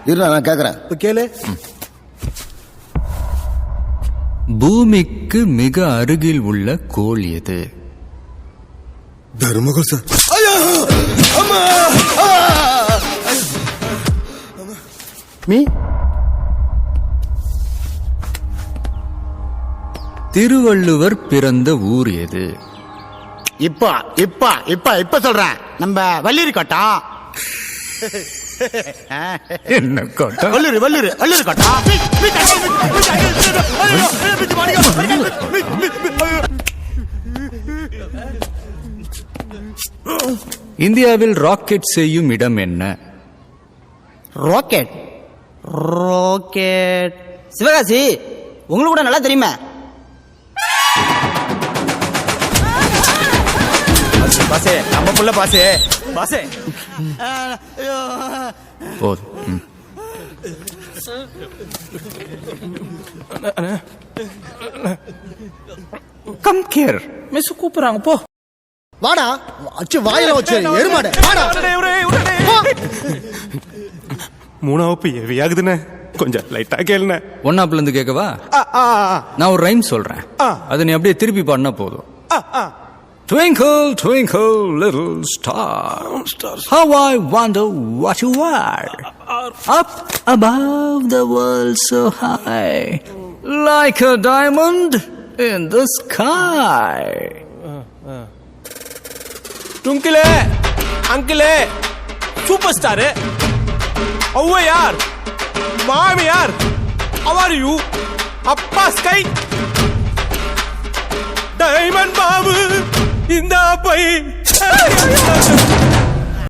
இருடா நான் கேக்குறேன். இப்ப கேளு. பூமிக்கு மிக அருகில் உள்ள கோள் எது? தர்மகோல் சார். மீ திருவள்ளுவர் பிறந்த ஊர் எது? இப்ப இப்ப இப்ப இப்ப சொல்றேன், நம்ம வள்ளிரி கோட்டம். என்ன கோட்டம்? வள்ளூர் வள்ளூர் வள்ளூர் கோட்டம். இந்தியாவில் ராக்கெட் செய்யும் இடம் என்ன? ராக்கெட் ராக்கெட் சிவகாசி, உங்களுக்கு கூட நல்லா தெரியுமா? பாசே, நம்ம புள்ள பாசே. பாசே போதும். Come care. மிஸ் கூப்பிடுறாங்க, போ. வாடா, அச்சு வாயில வச்சு எருமாடு. வாடா. மூணாவது ஹெவி ஆகுதுண்ணே, கொஞ்சம் லைட்டா கேளுண்ணே. ஒன்னாப்ல இருந்து கேட்கவா? நான் ஒரு ரைம் சொல்றேன், அதை நீ அப்படியே திருப்பி பாடினா போதும். Twinkle, twinkle, little star, how I wonder what you are. Up above the world so high, like a diamond in the sky. டுங்கிளே, அங்கிளே, சூப்பர் ஸ்டாரு, ஔவையார், மாமியார், how are you? அப்பா ஸ்கை, டைமண்ட் பாபு, இந்த பை